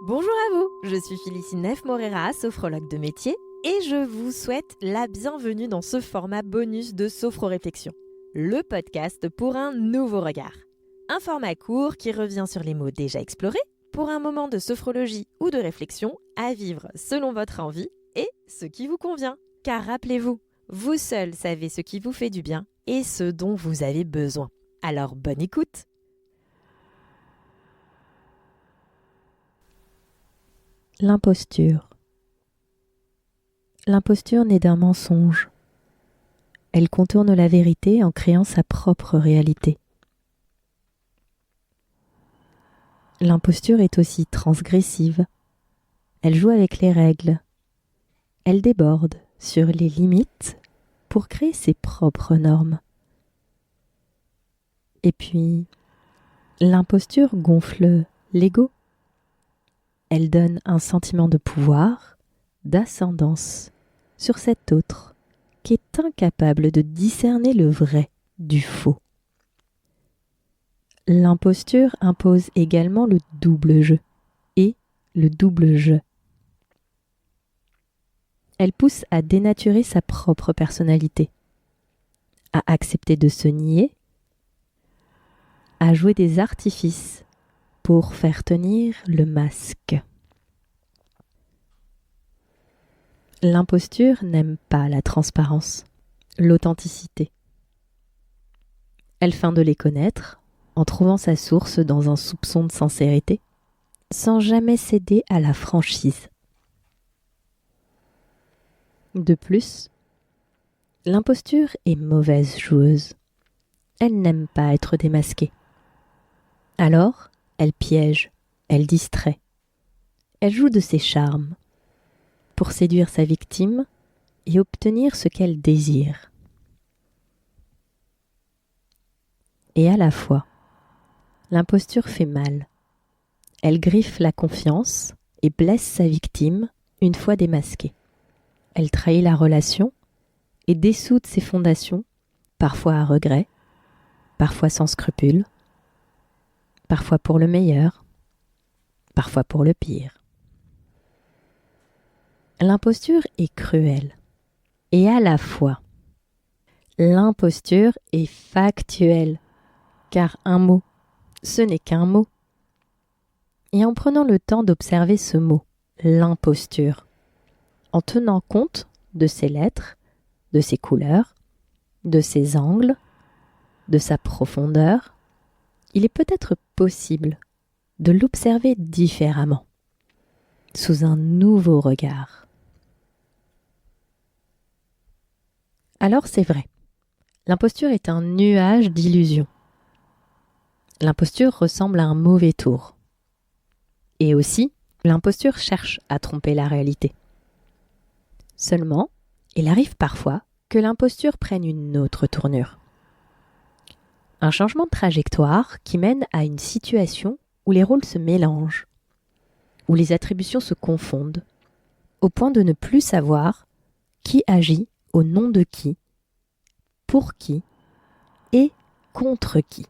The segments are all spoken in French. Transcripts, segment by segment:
Bonjour à vous, je suis Félicine Neff-Morera, sophrologue de métier, et je vous souhaite la bienvenue dans ce format bonus de Sophro-Réflexion, le podcast pour un nouveau regard. Un format court qui revient sur les mots déjà explorés pour un moment de sophrologie ou de réflexion à vivre selon votre envie et ce qui vous convient. Car rappelez-vous, vous seul savez ce qui vous fait du bien et ce dont vous avez besoin. Alors bonne écoute! L'imposture. L'imposture naît d'un mensonge. Elle contourne la vérité en créant sa propre réalité. L'imposture est aussi transgressive. Elle joue avec les règles. Elle déborde sur les limites pour créer ses propres normes. Et puis, l'imposture gonfle l'ego. Elle donne un sentiment de pouvoir, d'ascendance sur cet autre qui est incapable de discerner le vrai du faux. L'imposture impose également le double jeu et le double jeu. Elle pousse à dénaturer sa propre personnalité, à accepter de se nier, à jouer des artifices pour faire tenir le masque. L'imposture n'aime pas la transparence, l'authenticité. Elle feint de les connaître en trouvant sa source dans un soupçon de sincérité, sans jamais céder à la franchise. De plus, l'imposture est mauvaise joueuse. Elle n'aime pas être démasquée. Alors, elle piège, elle distrait. Elle joue de ses charmes pour séduire sa victime et obtenir ce qu'elle désire. Et à la fois, l'imposture fait mal. Elle griffe la confiance et blesse sa victime une fois démasquée. Elle trahit la relation et dessoude ses fondations, parfois à regret, parfois sans scrupule, parfois pour le meilleur, parfois pour le pire. L'imposture est cruelle. Et à la fois, l'imposture est factuelle. Car un mot, ce n'est qu'un mot. Et en prenant le temps d'observer ce mot, l'imposture, en tenant compte de ses lettres, de ses couleurs, de ses angles, de sa profondeur, il est peut-être possible de l'observer différemment, sous un nouveau regard. Alors c'est vrai, l'imposture est un nuage d'illusions. L'imposture ressemble à un mauvais tour. Et aussi, l'imposture cherche à tromper la réalité. Seulement, il arrive parfois que l'imposture prenne une autre tournure. Un changement de trajectoire qui mène à une situation où les rôles se mélangent, où les attributions se confondent, au point de ne plus savoir qui agit au nom de qui, pour qui et contre qui.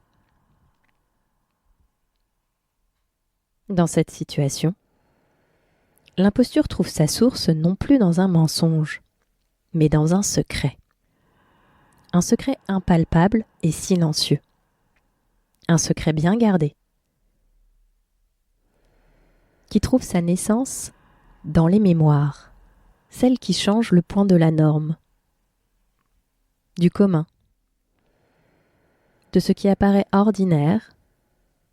Dans cette situation, l'imposture trouve sa source non plus dans un mensonge, mais dans un secret. Un secret impalpable et silencieux. Un secret bien gardé, qui trouve sa naissance dans les mémoires, celles qui changent le point de la norme, du commun, de ce qui apparaît ordinaire,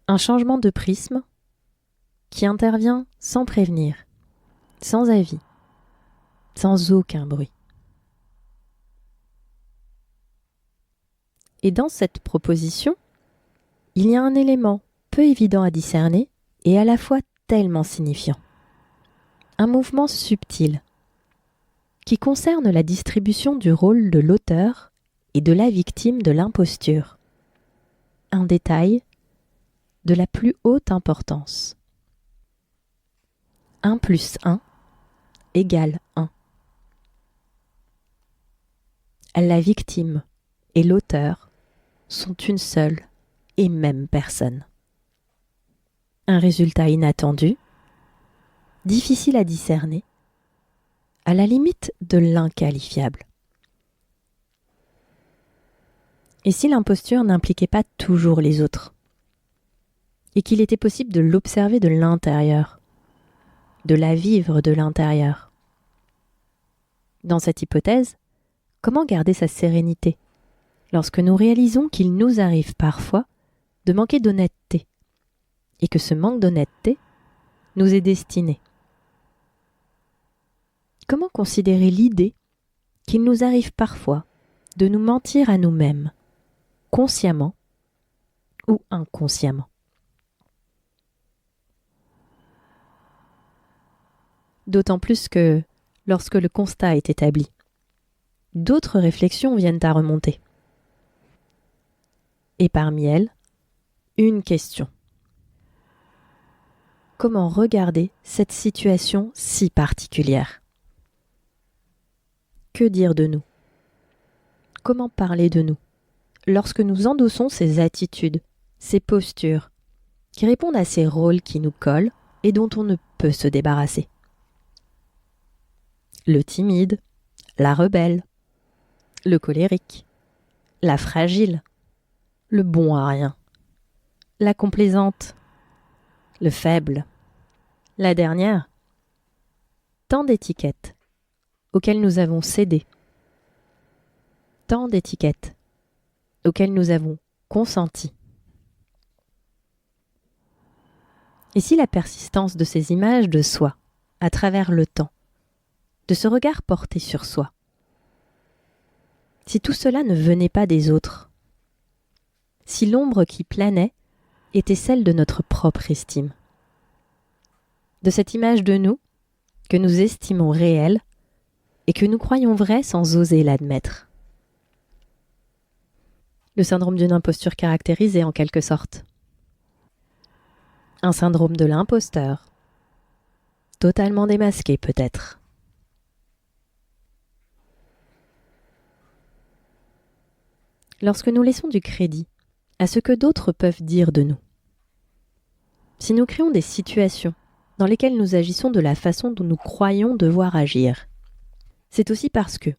un changement de prisme qui intervient sans prévenir, sans avis, sans aucun bruit. Et dans cette proposition, il y a un élément peu évident à discerner et à la fois tellement signifiant. Un mouvement subtil qui concerne la distribution du rôle de l'auteur et de la victime de l'imposture. Un détail de la plus haute importance. 1 + 1 égale 1. La victime et l'auteur sont une seule et même personne. Un résultat inattendu, difficile à discerner, à la limite de l'inqualifiable. Et si l'imposture n'impliquait pas toujours les autres, et qu'il était possible de l'observer de l'intérieur, de la vivre de l'intérieur? Dans cette hypothèse, comment garder sa sérénité lorsque nous réalisons qu'il nous arrive parfois de manquer d'honnêteté, et que ce manque d'honnêteté nous est destiné? Comment considérer l'idée qu'il nous arrive parfois de nous mentir à nous-mêmes, consciemment ou inconsciemment? D'autant plus que, lorsque le constat est établi, d'autres réflexions viennent à remonter. Et parmi elles, une question. Comment regarder cette situation si particulière? Que dire de nous? Comment parler de nous lorsque nous endossons ces attitudes, ces postures, qui répondent à ces rôles qui nous collent et dont on ne peut se débarrasser? Le timide, la rebelle, le colérique, la fragile, le bon à rien, la complaisante, le faible, la dernière. Tant d'étiquettes auxquelles nous avons cédé, tant d'étiquettes auxquelles nous avons consenti. Et si la persistance de ces images de soi, à travers le temps, de ce regard porté sur soi, si tout cela ne venait pas des autres, si l'ombre qui planait était celle de notre propre estime, de cette image de nous que nous estimons réelle et que nous croyons vraie sans oser l'admettre. Le syndrome d'une imposture caractérisée en quelque sorte. Un syndrome de l'imposteur, totalement démasqué peut-être. Lorsque nous laissons du crédit à ce que d'autres peuvent dire de nous, si nous créons des situations dans lesquelles nous agissons de la façon dont nous croyons devoir agir, c'est aussi parce que,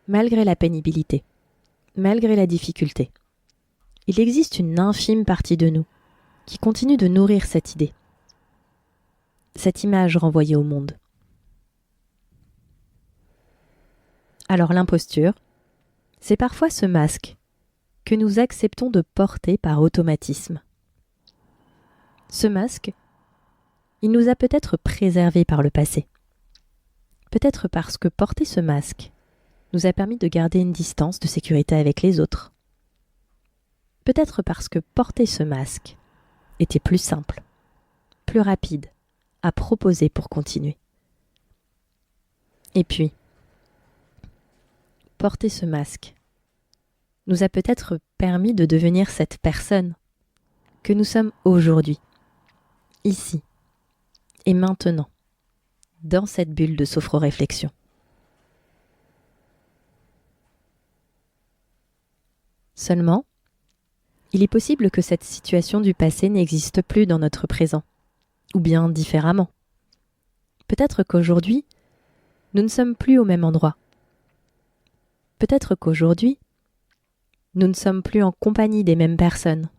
malgré la pénibilité, malgré la difficulté, il existe une infime partie de nous qui continue de nourrir cette idée, cette image renvoyée au monde. Alors l'imposture, c'est parfois ce masque que nous acceptons de porter par automatisme. Ce masque, il nous a peut-être préservés par le passé. Peut-être parce que porter ce masque nous a permis de garder une distance de sécurité avec les autres. Peut-être parce que porter ce masque était plus simple, plus rapide à proposer pour continuer. Et puis, porter ce masque nous a peut-être permis de devenir cette personne que nous sommes aujourd'hui, ici et maintenant, dans cette bulle de sophro-réflexion. Seulement, il est possible que cette situation du passé n'existe plus dans notre présent, ou bien différemment. Peut-être qu'aujourd'hui, nous ne sommes plus au même endroit. Peut-être qu'aujourd'hui, nous ne sommes plus en compagnie des mêmes personnes.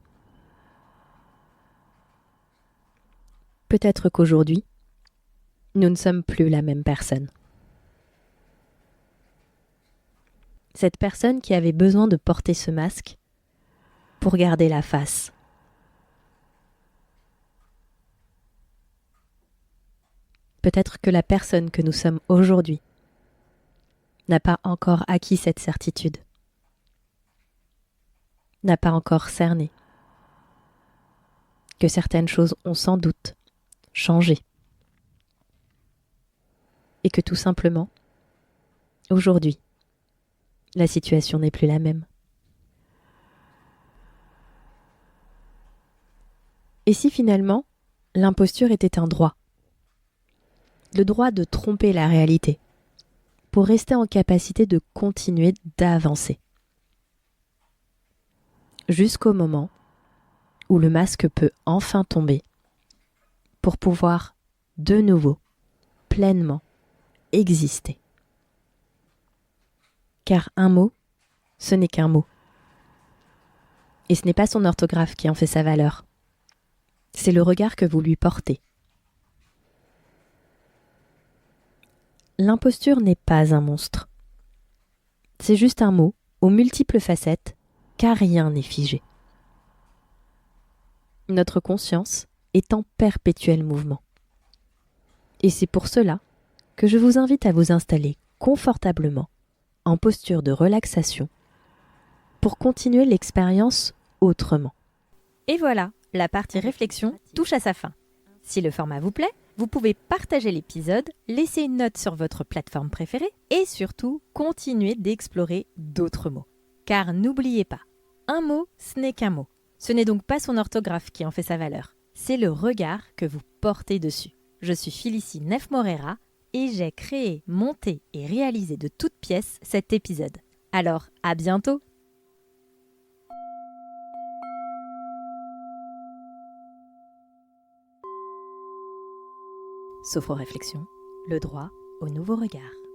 Peut-être qu'aujourd'hui, nous ne sommes plus la même personne. Cette personne qui avait besoin de porter ce masque pour garder la face. Peut-être que la personne que nous sommes aujourd'hui n'a pas encore acquis cette certitude, n'a pas encore cerné que certaines choses ont sans doute changé et que tout simplement, aujourd'hui, la situation n'est plus la même. Et si finalement, l'imposture était un droit, le droit de tromper la réalité, pour rester en capacité de continuer d'avancer, jusqu'au moment où le masque peut enfin tomber, pour pouvoir de nouveau pleinement exister. Car un mot, ce n'est qu'un mot. Et ce n'est pas son orthographe qui en fait sa valeur. C'est le regard que vous lui portez. L'imposture n'est pas un monstre. C'est juste un mot aux multiples facettes, car rien n'est figé. Notre conscience est en perpétuel mouvement. Et c'est pour cela que je vous invite à vous installer confortablement en posture de relaxation pour continuer l'expérience autrement. Et voilà, la partie réflexion touche à sa fin. Si le format vous plaît, vous pouvez partager l'épisode, laisser une note sur votre plateforme préférée et surtout continuer d'explorer d'autres mots. Car n'oubliez pas, un mot, ce n'est qu'un mot. Ce n'est donc pas son orthographe qui en fait sa valeur, c'est le regard que vous portez dessus. Je suis Félicie Neff-Morera et j'ai créé, monté et réalisé de toutes pièces cet épisode. Alors, à bientôt! Sophro-réflexion, le droit au nouveau regard.